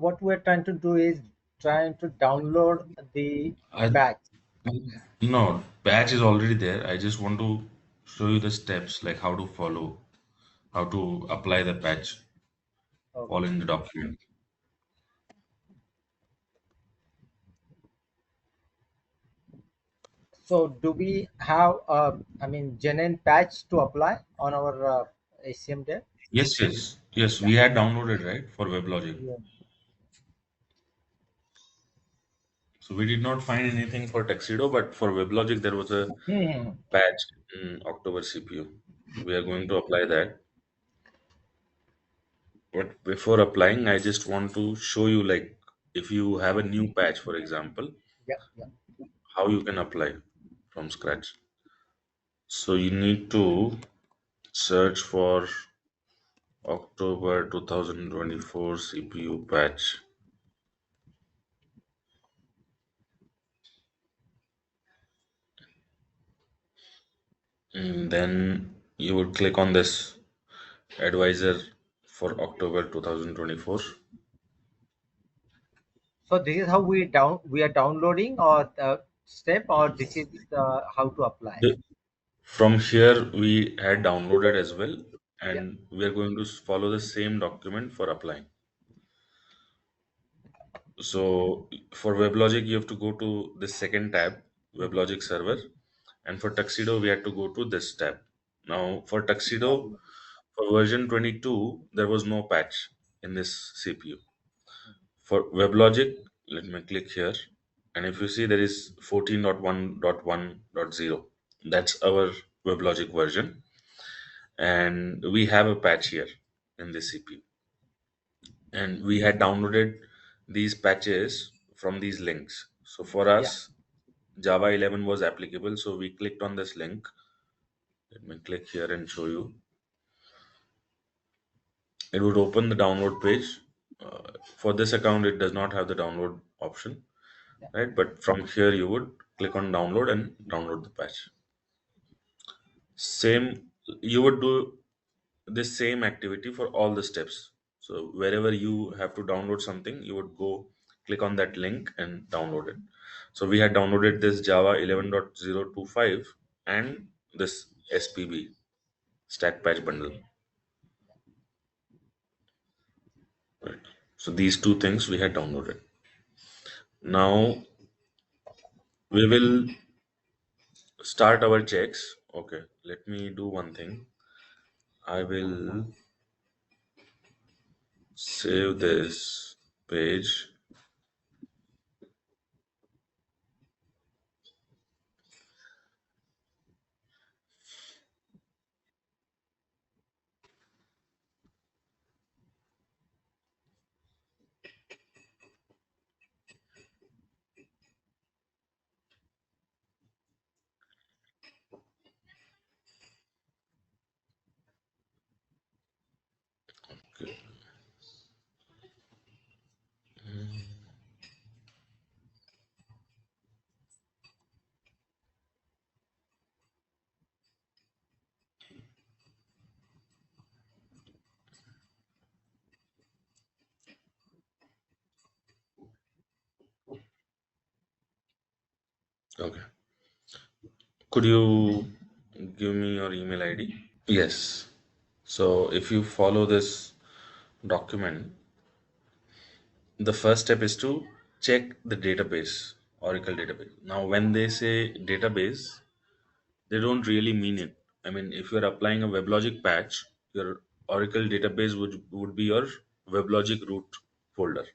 what we're trying to do is trying to download the I patch. no patch is already there. I just want to show you the steps like how to follow, how to apply the patch all Okay. in the document. So do we have genuine patch to apply on our HCM dev? Yes, yes, yes. Yeah. We had downloaded right for WebLogic. Yeah. So we did not find anything for Tuxedo, but for WebLogic there was a Hmm. patch in October CPU. We are going to apply that. But before applying, I just want to show you like if you have a new patch, for example, Yeah. Yeah. how you can apply from scratch. So you need to search for October 2024 CPU patch, and then you would click on this advisor for October 2024. So this is how we are downloading or the step, or this is how to apply. The- From here, we had downloaded as well, Yeah. and we are going to follow the same document for applying. So for WebLogic, you have to go to the second tab, WebLogic server, and for Tuxedo, we had to go to this tab. Now for Tuxedo, for version 22, there was no patch in this CPU. For WebLogic, let me click here, and if you see there is 14.1.1.0. That's our WebLogic version, and we have a patch here in this CPU. And we had downloaded these patches from these links. So for Yeah. us, Java 11 was applicable, so we clicked on this link. Let me click here and show you. It would open the download page. For this account, it does not have the download option, Yeah. right? But from here, you would click on download and download the patch. Same, you would do this same activity for all the steps. So wherever you have to download something, you would go click on that link and download it. So we had downloaded this Java 11.025 and this SPB stack patch bundle. Right. So these two things we had downloaded. Now we will start our checks. Okay, let me do one thing. I will save this page. Okay. Okay. Could you give me your email ID? Yes. So if you follow this document, the first step is to check the database, Oracle database. Now, when they say database, they don't really mean it. I mean, if you're applying a WebLogic patch, your Oracle database would be your WebLogic root folder,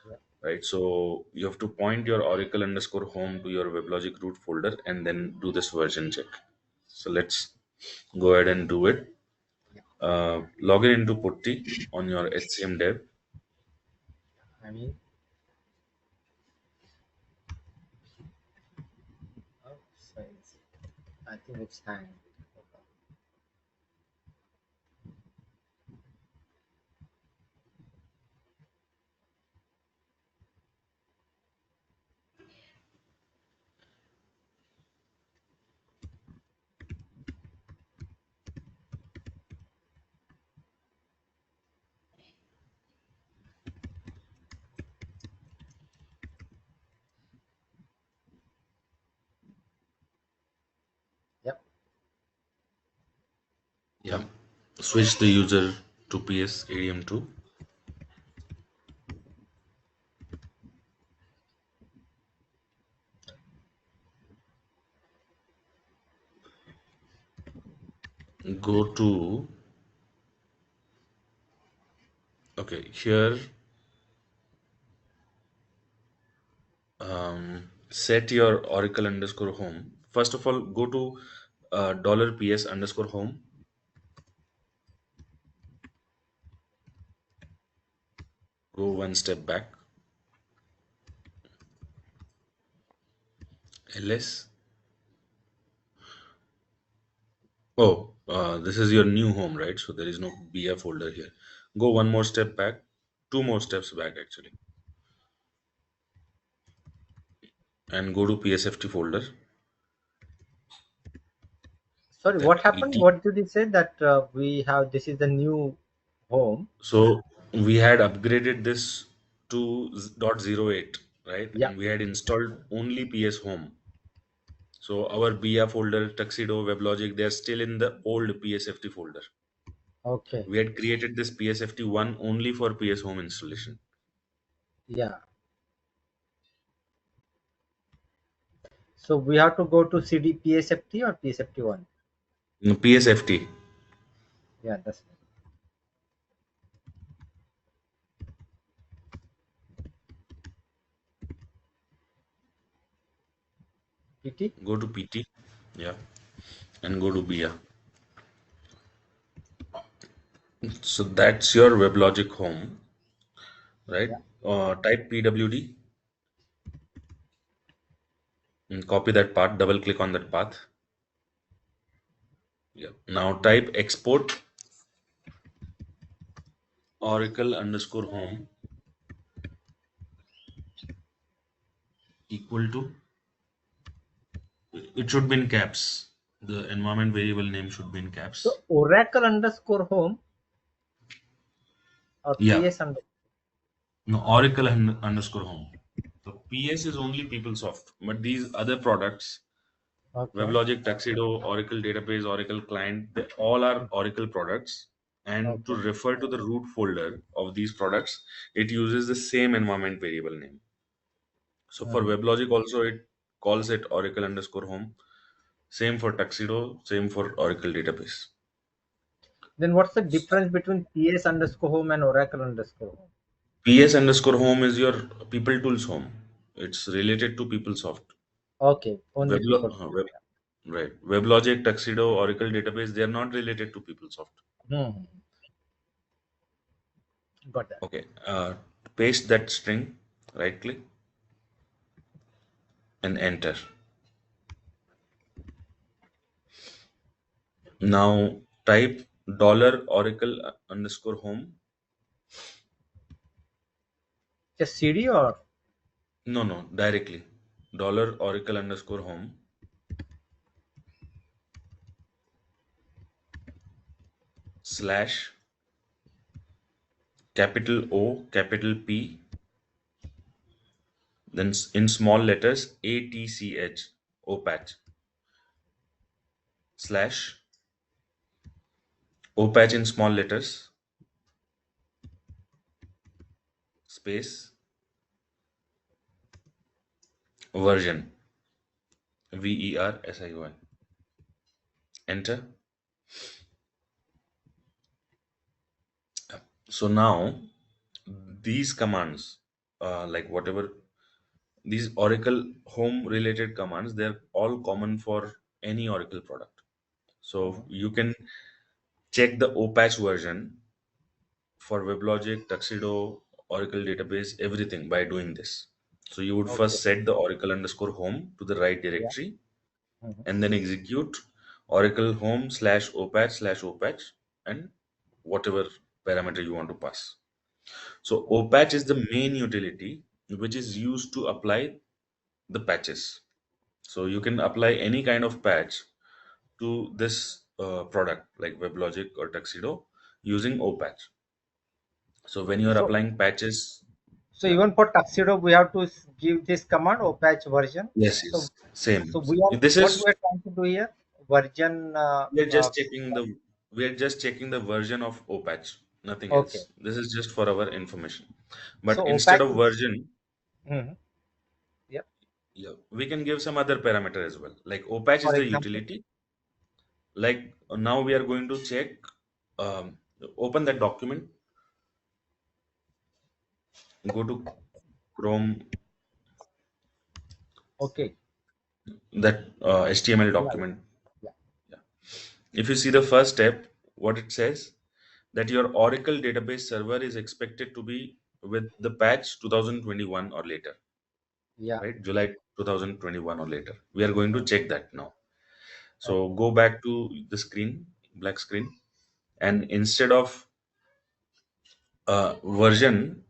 Yeah. right? So you have to point your Oracle underscore home to your WebLogic root folder and then do this version check. So let's go ahead and do it. Log in into Putty on your HCM dev. I mean, oh, so I think it's hanged. Yeah. Switch the user to PS ADM2. Go to, okay, here, set your Oracle underscore home. First of all, go to dollar $PS underscore home. Go one step back. LS. Oh, this is your new home, right? So there is no BF folder here. Go one more step back, two more steps back actually, and go to PSFT folder. Sorry, That what happened? ET. What did you say that we have? This is the new home. So we had upgraded this to .08, right? Yeah. And we had installed only PS Home. So our BF folder, Tuxedo, WebLogic, they are still in the old PSFT folder. Okay. We had created this PSFT one only for PS Home installation. Yeah. So we have to go to CD PSFT or PSFT1. No, PSFT. Yeah, that's PT. Go to PT. Yeah. And go to BIA. So that's your WebLogic home, right? Yeah. Type PWD and copy that path, double click on that path. Yeah. Now type export Oracle underscore home equal to, it should be in caps. The environment variable name should be in caps. So Oracle underscore home or Yeah. PS underscore. No, Oracle underscore home. So PS is only PeopleSoft, but these other products, Okay. WebLogic, Tuxedo, Oracle Database, Oracle Client, they all are Oracle products. And to Okay. refer to the root folder of these products, it uses the same environment variable name. So for Mhm. WebLogic also, it calls it Oracle underscore home. Same for Tuxedo, same for Oracle Database. Then what's the difference between PS underscore home and Oracle underscore home? PS underscore home is your PeopleTools home. It's related to PeopleSoft. Okay, only Weblo- people. uh, Web, right. WebLogic, Tuxedo, Oracle Database, they are not related to PeopleSoft. Hmm. Got that. Okay. Paste that string, right click, and enter. Now type dollar Oracle underscore home. Just CD or No, no, directly. Dollar Oracle underscore home slash capital O, capital P, then in small letters ATCH, OPATCH, slash OPATCH in small letters, space, version, VERSION. Enter. So now these commands, like whatever these Oracle home related commands, they're all common for any Oracle product. So Mhm. you can check the OPatch version for WebLogic, Tuxedo, Oracle database, everything by doing this. So you would Okay. first set the Oracle underscore home to the right Yeah. directory Mhm. and then execute Oracle home slash OPatch and whatever parameter you want to pass. So OPatch is the main utility which is used to apply the patches. So you can apply any kind of patch to this product like WebLogic or Tuxedo using OPatch. So when you are So applying patches, so yeah, even for Tuxedo, we have to give this command or patch version. yes, So yes, same. so we are This what is we are trying to do here version. we are just checking the Yeah. we are just checking the version of opatch, nothing Okay. else. This is just for our information. So But instead OPAC of is. version, Mhm. Yep. yeah, we can give some other parameter as well. Like opatch is For the example. utility. Like now we are going to check, um, open that document, go to Chrome, Okay. that HTML Yeah. Yeah. document. Yeah. Yeah. If you see the first step, what it says, that your Oracle database server is expected to be with the patch 2021 or later, Yeah. right? July 2021 or later. We are going to check that now. So Okay. go back to the screen, black screen, and instead of version,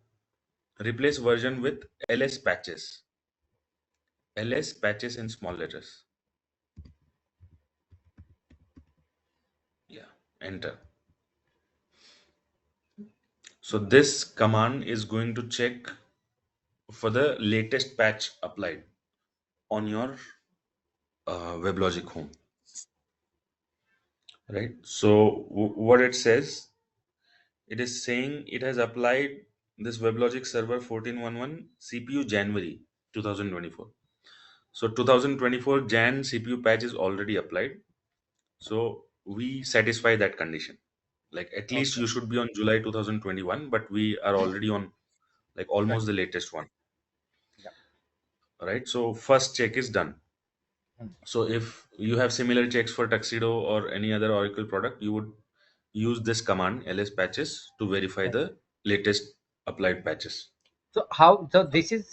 replace version with ls patches. Ls patches in small letters. Yeah, enter. So this command is going to check for the latest patch applied on your WebLogic home, right? So what it says, it is saying it has applied this WebLogic Server 14.11 CPU January 2024. So 2024 Jan CPU patch is already applied. So we satisfy that condition. Like at least Okay. you should be on July 2021, but we are already on like almost the 20. latest one, Yeah. right? So first check is done. Mm. So if you have similar checks for Tuxedo or any other Oracle product, you would use this command ls patches to verify Okay. the latest applied patches. So how? So this is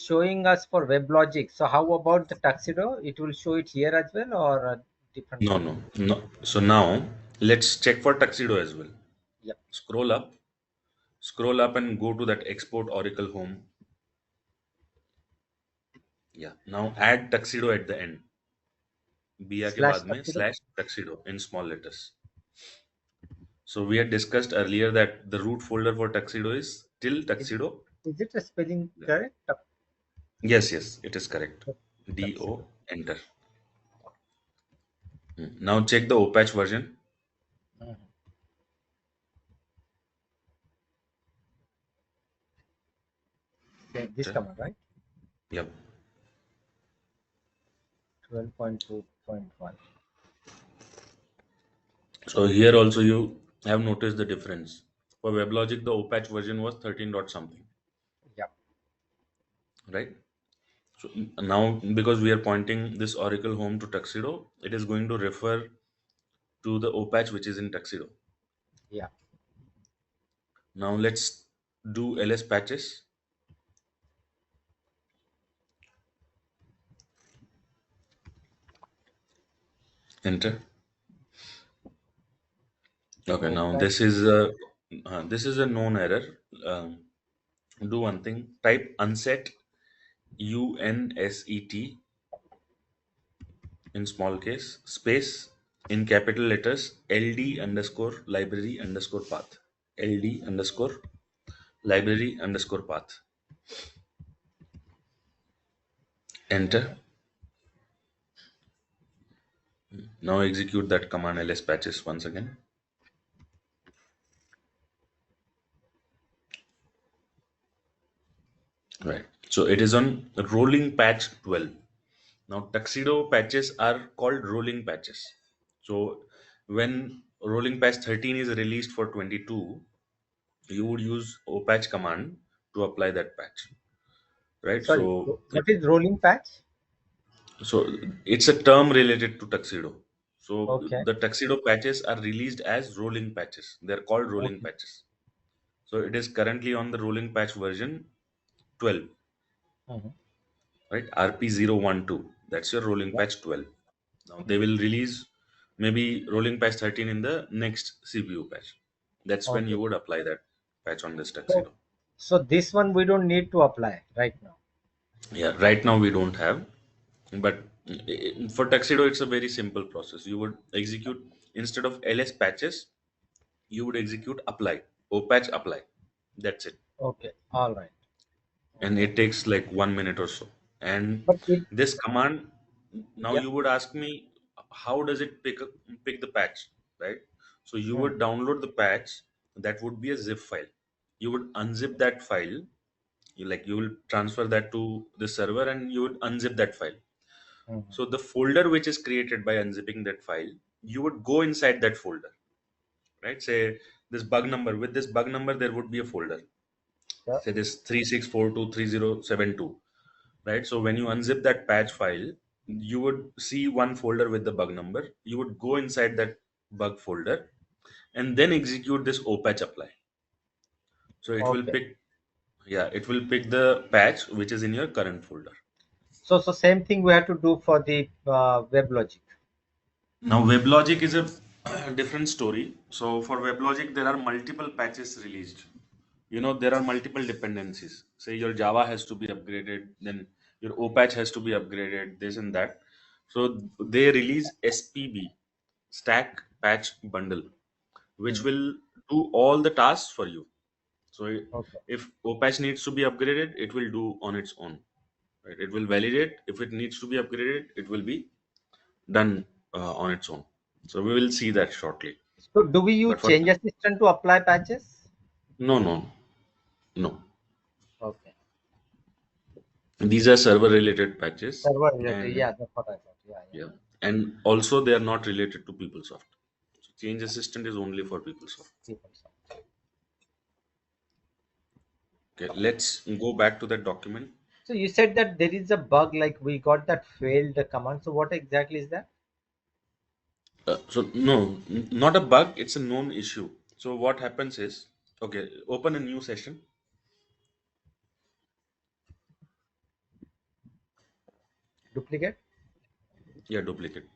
showing us for WebLogic. So how about the tuxedo? It will show it here as well, or a different No, one? no, no. So now let's check for Tuxedo as well. Yep. Scroll up, scroll up and go to that export Oracle home. Yeah. Now add Tuxedo at the end. बिया के Slash बाद में tuxedo. slash tuxedo in small letters. So we had discussed earlier that the root folder for tuxedo is till Is, tuxedo. is it a spelling Yeah. correct? Yes, yes, it is correct. Tuxedo. Do enter. Now check the opatch version. Mhm. Okay, this Enter. command, right? Yep. 12.2.1. So here also you have noticed the difference. For WebLogic, the opatch version was 13 dot something, Yep. right? So now because we are pointing this Oracle home to Tuxedo, it is going to refer to the opatch which is in Tuxedo. Yeah. Now let's do ls patches. Enter. Okay, Oh, now that. this is a known error. Do one thing. Type unset, unset, in small case, space, in capital letters, ld underscore library underscore path. Ld underscore library underscore path. Enter. Okay. Now execute that command ls patches once again. Right. So it is on rolling patch 12. Now tuxedo patches are called rolling patches. So when rolling patch 13 is released for 22, you would use opatch command to apply that patch, right? Sorry. What is rolling patch? So it's a term related to tuxedo. So Okay. the tuxedo patches are released as rolling patches. They're called rolling Okay. patches. So it is currently on the rolling patch version 12, Mhm. right? RP012. That's your rolling Yep. patch 12. Now they will release maybe rolling patch 13 in the next CPU patch. That's when you Okay. would apply that patch on this So, tuxedo. so this one we don't need to apply right now. Yeah, right now we don't have, but for tuxedo it's a very simple process. You would execute, instead of ls patches, you would execute apply, opatch apply. That's it, Okay. All right. and Okay. it takes like 1 minute or so. And But it. this command, now Yeah. you would ask me, how does it pick the patch, right? So you Hmm. would download the patch. That would be a zip file. You would unzip that file. You will transfer that to the server, and you would unzip that file. Hmm. So the folder which is created by unzipping that file, you would go inside that folder, right? Say this bug number, with this bug number there would be a folder. Yeah. Say this 36423072, right? So when you unzip that patch file, you would see one folder with the bug number. You would go inside that bug folder and then execute this opatch apply. So it will Okay. pick, yeah, it will pick the patch which is in your current folder. So same thing we have to do for the WebLogic. Now, WebLogic is a different story. So, for WebLogic, there are multiple patches released. There are multiple dependencies. Say your Java has to be upgraded, then your OPatch has to be upgraded, this and that. So, they release SPB, Stack Patch Bundle, which Hmm. will do all the tasks for you. So, Okay. if OPatch needs to be upgraded, it will do on its own. Right? It will validate. If it needs to be upgraded, it will be done on its own. So we will see that shortly. So do we use But for change assistant to apply patches? no, no, no. Okay. These are server related patches, Server related. and Yeah, that's what I thought. Yeah, yeah. yeah, and also they are not related to PeopleSoft. So Change Assistant is only for PeopleSoft. People saw. Okay, let's go back to that document. So you said that there is a bug, like we got that failed command. So what exactly is that? So no, not a bug. It's a known issue. So what happens is, okay, open a new session. Duplicate? Yeah, duplicate.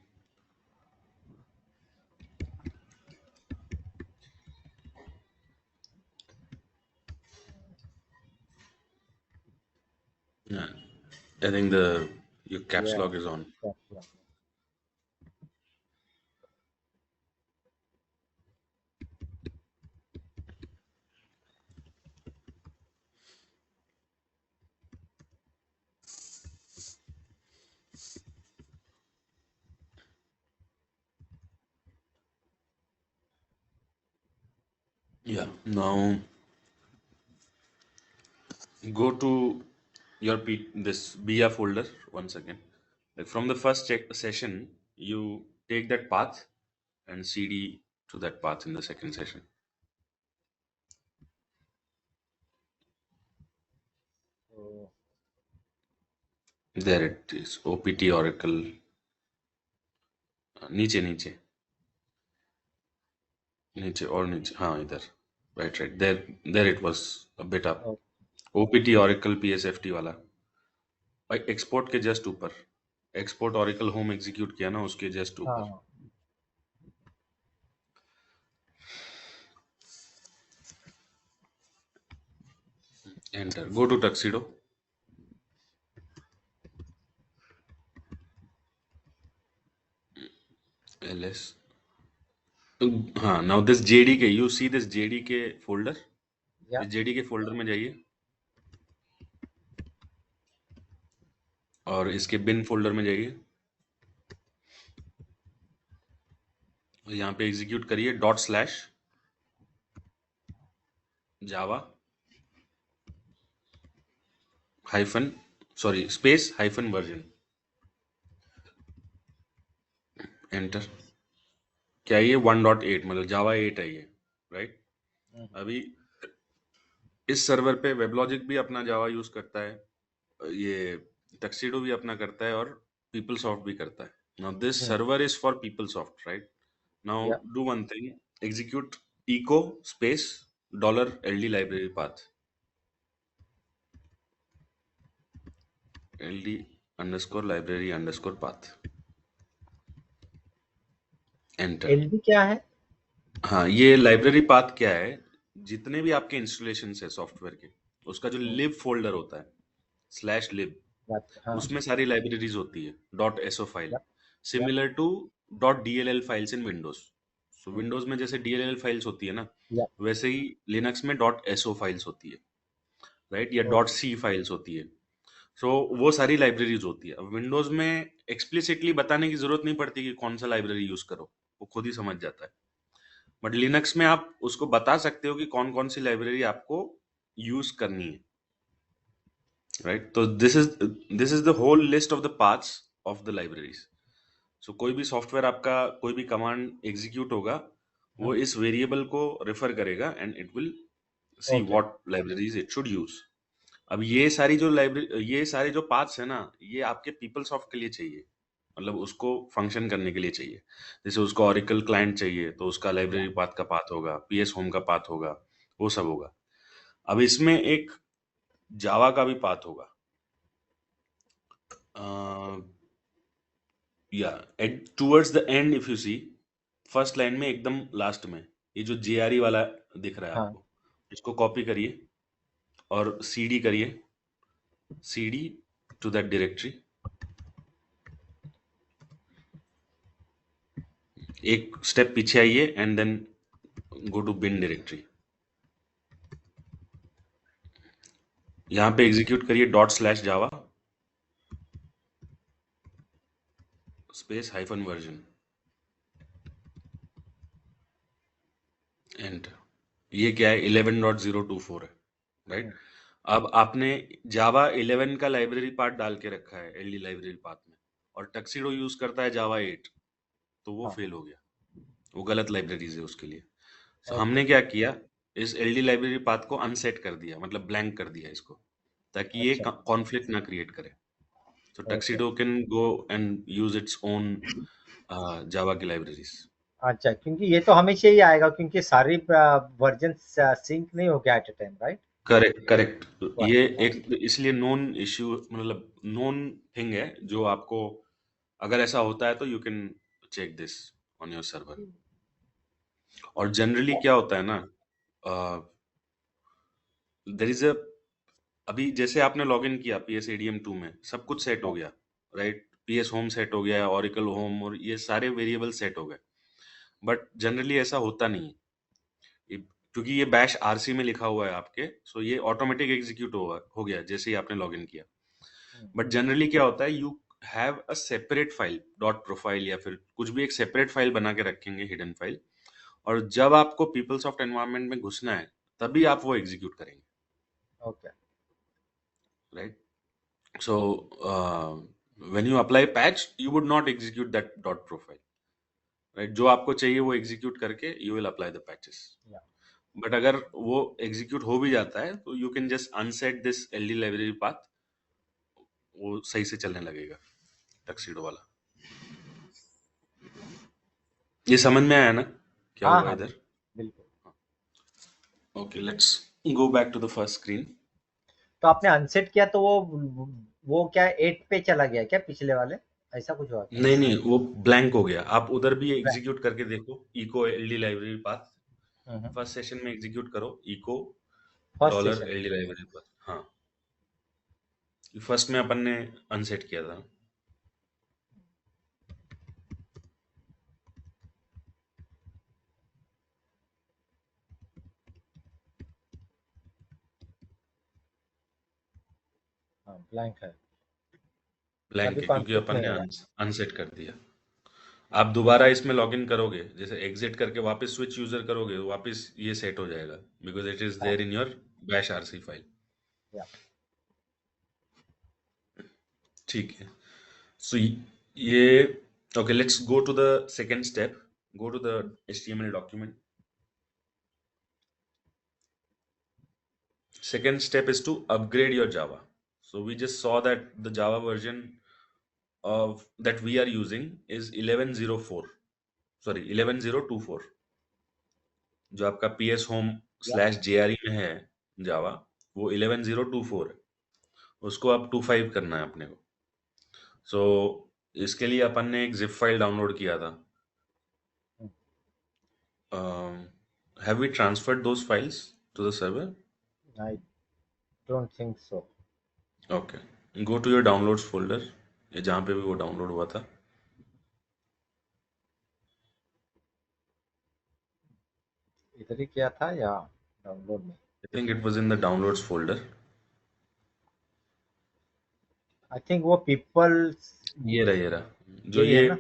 Yeah, I think the your caps Yeah. lock is on. Yeah, yeah. Yeah. Now go to your this BIA folder once again. Like from the first session, you take that path and CD to that path in the second session. So, There it is. OPT Oracle. नीचे नीचे नीचे और नीचे हाँ इधर right there it was a bit up. oh, OPT Oracle PSFT वाला export के just ऊपर एक्सपोर्ट Oracle होम एग्जीक्यूट किया ना उसके जस्ट ऊपर uh, enter go to tuxedo ls हाँ now this JDK you see this JDK folder yeah. इस JDK folder में जाइए और इसके बिन फोल्डर में जाइए और यहाँ पे एग्जीक्यूट करिए /java hyphen sorry space hyphen version enter क्या ये 1.8 मतलब जावा 8 है ये राइट Mhm. अभी इस सर्वर पे वेबलॉजिक भी अपना जावा यूज करता है ये टक्सीडो भी अपना करता है और पीपलसॉफ्ट भी करता है now this Mhm. Server is for PeopleSoft right now Yeah. Do one thing execute echo space $ld library path ld underscore library underscore path enter LD क्या है? हाँ ये लाइब्रेरी पाथ क्या है जितने भी आपके इंस्टॉलेशन है सॉफ्टवेयर के उसका जो Hmm. लिब फोल्डर होता है /lib हाँ. उसमें सारी लाइब्रेरीज होती है .so file Yeah. Yeah. Similar to .dll files in Windows so Hmm. Windows में जैसे DLL फाइल्स होती है ना Yeah. वैसे ही लिनक्स में .so फाइल्स होती है राइट या Okay. .c फाइल्स होती है सो वो सारी लाइब्रेरीज होती है अब विंडोज में एक्सप्लिसिटली बताने की जरूरत नहीं पड़ती कि कौन सा लाइब्रेरी यूज करो वो खुद ही समझ जाता है बट लिनक्स में आप उसको बता सकते हो कि कौन कौन सी लाइब्रेरी आपको यूज करनी है, राइट? तो this is the whole list of the paths of the libraries. So कोई भी सॉफ्टवेयर आपका, कोई भी कमांड एग्जीक्यूट होगा, वो इस वेरिएबल को रेफर करेगा and it will see okay. What libraries it should use. अब ये सारे जो पाथ्स है ना, ये आपके पीपल सॉफ्ट के लिए चाहिए, मतलब उसको फंक्शन करने के लिए चाहिए। जैसे उसको ऑरिकल क्लाइंट चाहिए तो उसका या लाइब्रेरी पाथ का पाथ होगा, पीएस होम का पाथ होगा, वो सब होगा। अब इसमें एक जावा का भी पाथ होगा। या at towards the end if you see, first line में एकदम लास्ट में ये जो जेआरई वाला दिख रहा है हाँ। आपको, इसको कॉपी करिए और सीडी करिए, सीडी टू दैट डायरेक्टरी। एक स्टेप पीछे आइए and then go to bin directory. यहाँ पे एग्जीक्यूट करिए dot slash Java space hyphen version and ये क्या है, 11.024 है, राइट? अब आपने जावा 11 का लाइब्रेरी पार्ट डाल के रखा है एलडी लाइब्रेरी पाथ में, और टक्सीडो यूज करता है जावा 8, तो वो हाँ। फेल हो गया, वो गलत लाइब्रेरीज है उसके लिए। So, okay. हमने क्या किया, इस एलडी लाइब्रेरी पाथ को अनसेट कर दिया, मतलब ब्लैंक कर दिया इसको, ताकि ये अच्छा। कॉन्फ्लिक्ट ना क्रिएट करे। तो okay. Tuxedo can go and use its own Java की लाइब्रेरीज। अच्छा, क्योंकि ये तो हमेशा ही आएगा क्योंकि सारी वर्जन सिंक नहीं हो गया at a time, right? Correct correct. हाँ। ये एक इसलिए नोन इश्यू, मतलब नोन थिंग है, जो आपको अगर ऐसा होता है तो you can check this on your server. और जनरली क्या होता है ना, देर इज अ, अभी जैसे आपने लॉग इन किया पीएस एडीएम 2 में, सब कुछ सेट हो हाँ। गया, राइट? पीएस होम सेट हो गया, ऑरिकल होम, और ये सारे वेरिएबल सेट हो गए। बट जनरली ऐसा होता नहीं है, क्योंकि ये बैश आरसी में लिखा हुआ है आपके, सो ये ऑटोमेटिक एग्जीक्यूट हो गया जैसे ही आपने लॉग इन किया। हम्म। बट जनरली क्या होता है, you have a separate file, dot profile या फिर कुछ भी, एक सेपरेट फाइल बना के रखेंगे, हिडन फाइल। और जब आपको पीपलसॉफ्ट एनवायरनमेंट में घुसना है, तभी आप वो एग्जीक्यूट करेंगे, okay. Right? So when you apply patch, you would not execute that dot profile, right? जो आपको चाहिए वो एग्जीक्यूट करके you will apply the patches. Yeah. But अगर वो एग्जीक्यूट हो भी जाता है तो you can just unset this LD library path, वो सही से चलने लगेगा, टक्सीडो वाला। ये समझ में आया ना क्या हाँ हुआ हाँ, इधर? बिल्कुल। Okay, let's go back to the first screen. तो आपने अनसेट किया तो वो क्या 8 पे चला गया क्या पिछले वाले? ऐसा कुछ हुआ क्या? नहीं नहीं, वो ब्लैंक हो गया। आप उधर भी एग्जीक्यूट करके देखो, echo LD library path. First session में एग्जीक्यूट करो, echo first dollar session. LD library path. हाँ, फर्स्ट में अपन ने अनसेट किया था। हाँ, ब्लैंक है। ब्लैंक तभी है क्योंकि कॉन्फ्लिक्ट अपन नहीं ने होगा। अनसेट कर दिया। आप दोबारा इसमें लॉगिन करोगे, जैसे एग्जिट करके वापस स्विच यूजर करोगे, तो वापस ये सेट हो जाएगा, बिकॉज इट इज हाँ। There in your bash RC file. Yeah. ठीक है। सो ये okay, let's go to the second step. Go to the HTML document. Second step is to upgrade your Java. So we just saw that the Java version of that we are using is 1104, sorry 11024, जो आपका PS Home या। Slash JRE में है जावा, वो 11024 है। उसको अब 25 करना है अपने को। सो इसके लिए अपन ने एक जिप फाइल डाउनलोड किया था। Have we transferred those files to the server? I don't think so. Okay, go to your downloads folder, ये जहाँ पे भी वो डाउनलोड हुआ था। इधर ही किया था या डाउनलोड में? I think it was in the downloads folder. I think वो पीपल, ये रहा जो यही है ये, ना?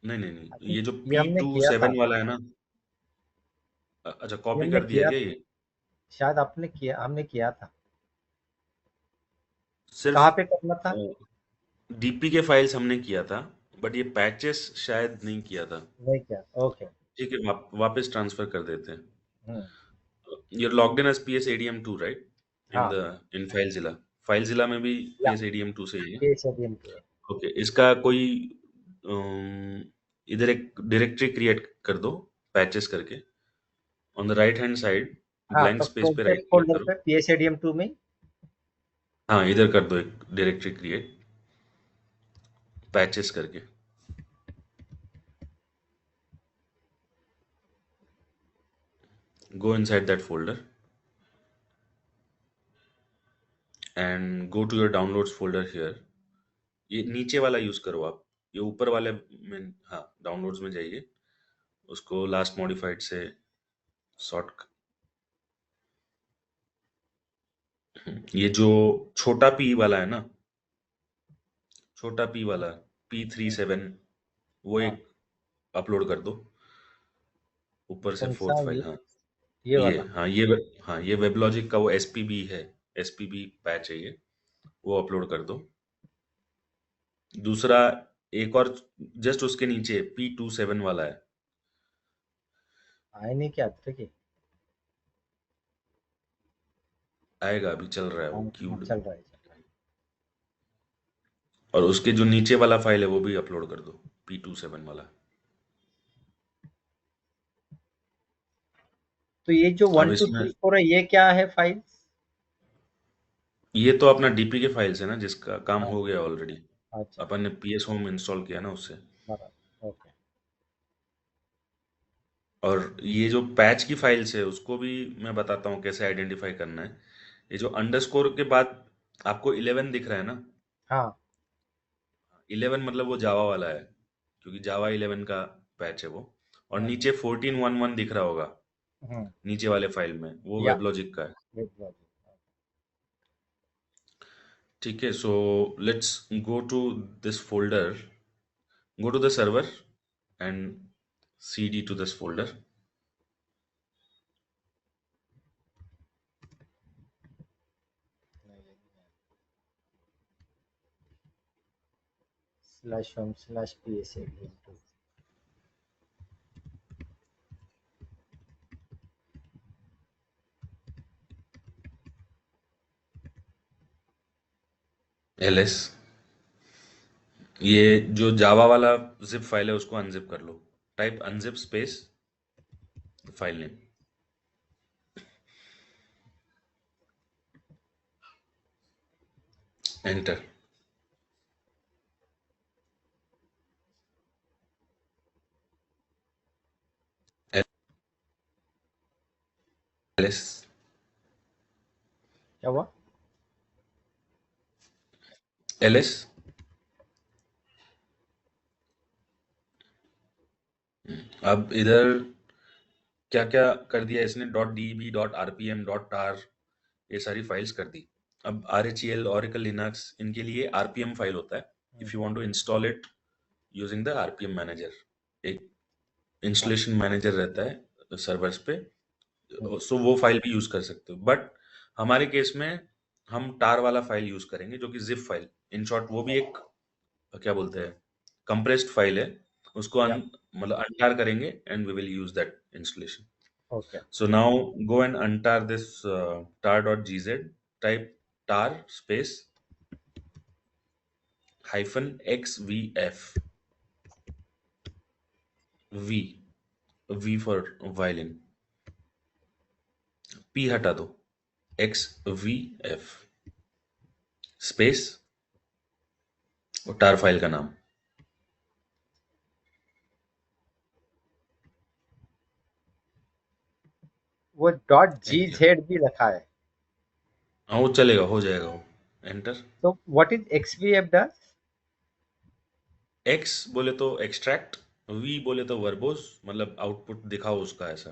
नहीं नहीं आई नहीं, थिंक ये जो ये हमने किया था। P27 वाला है ना, अच्छा, ये कॉपी हमने कर दिया किया क्या था, ये? शायद आपने किया, हमने किया था। सिर्फ कहाँ पे करना था? डीपीके फाइल्स हमने किया था, बट ये पैचेस शायद नहीं किया था। नहीं किया, ओके। ठीक है, वापस ट्रांसफर कर देते हैं। हम्म। You're logged in as PSADM2, right? In हाँ, the in FileZilla. FileZilla में भी या PSADM2 से ही है। पेज एडीएम के। ओके, इसका कोई अम, इधर एक डायरेक्टरी क्रिएट कर दो, पैचेस करके। On the right hand side हाँ, ब्लैंक तो स्पेस पे राइट प्रोजेक्ट क्लिक फोल्डर करो। पे पीएसएडीएम 2 में। हाँ, इधर कर दो एक डायरेक्टरी क्रिएट, पैचेस करके। Go inside that folder and go to your downloads folder here. ये नीचे वाला यूज करो आप, ये ऊपर वाले में, हाँ, डाउनलोड्स में जाइए, उसको लास्ट मॉडिफाइड से सॉर्ट। ये जो छोटा पी वाला है ना, छोटा पी वाला, P37, वो हाँ, एक अपलोड कर दो ऊपर से, कौन सा फोर्थ फाइल, हाँ। ये ये, वाला? हाँ, हाँ, ये वेबलॉजिक का वो एसपीबी है, एसपीबी पैच है ये, वो अपलोड कर दो। दूसरा, एक और जस्ट उसके नीचे P27 वाला है, आए नहीं क्या देखिए। आएगा, अभी चल रहा है हाँ वो हाँ, क्यूड। चल रहा है, चल रहा है। और उसके जो नीचे वाला फाइल है वो भी अपलोड कर दो, P27 वाला। तो ये जो अब वन टू इसमें, थ्री फोर है, ये क्या है फाइल्स? ये तो अपना डीपीके फाइल्स है ना, जिसका काम हाँ, हो गया ऑलरेडी। अच्छा, अपन ने पीएस होम इंस्टॉल किया ना उससे। बराबर, ओके। और ये जो पैच की फाइल्स है उसको भी मैं बताता हूँ कैसे आइडेंटिफाई करना है। ये जो अंडरस्कोर के बाद आपको 11 दिख रहा है ना, हाँ। 11 मतलब वो जावा वाला है, क्योंकि जावा 11 का पैच है वो। और हम्म। नीचे 1411 दिख रहा होगा, हम्म। नीचे वाले फाइल में, वो या वेबलॉजिक का है। WebLogic. ठीक है, so let's go to this folder, go to the server and cd to this folder। Slash home slash PSADM 2। ls, ये जो जावा वाला जिप फाइल है उसको अनजिप कर लो। Type unzip space file name, enter. ls, क्या हुआ? ls। अब इधर क्या क्या कर दिया इसने, .db, .rpm, .tar, ये सारी फाइल्स कर दी। अब RHEL, Oracle Linux, इनके लिए RPM फाइल होता है। Hmm. If you want to install it using the RPM manager, एक हाँ। इंस्टॉलेशन मैनेजर रहता है सर्वर्स पे, हम्म। सो वो फाइल भी यूज कर सकते हो। बट हमारे केस में हम टार वाला फाइल यूज करेंगे, जो कि जिप फाइल, इन शॉर्ट वो भी एक, क्या बोलते हैं, कंप्रेस्ड फाइल है। उसको या मतलब अनटार करेंगे and we will use that installation. Okay. So now go and untar this tar.gz, type tar space hyphen xvf, v, v for violin, p हटा दो, xvf स्पेस और टार फाइल का नाम। वो डॉट जी एंटर। जेड भी रखा है। हाँ, वो चलेगा, हो जाएगा वो। एंटर। तो व्हाट इज एक्सवीएफ डज? x बोले तो एक्सट्रैक्ट, v बोले तो वर्बोस, मतलब आउटपुट दिखाओ उसका ऐसा।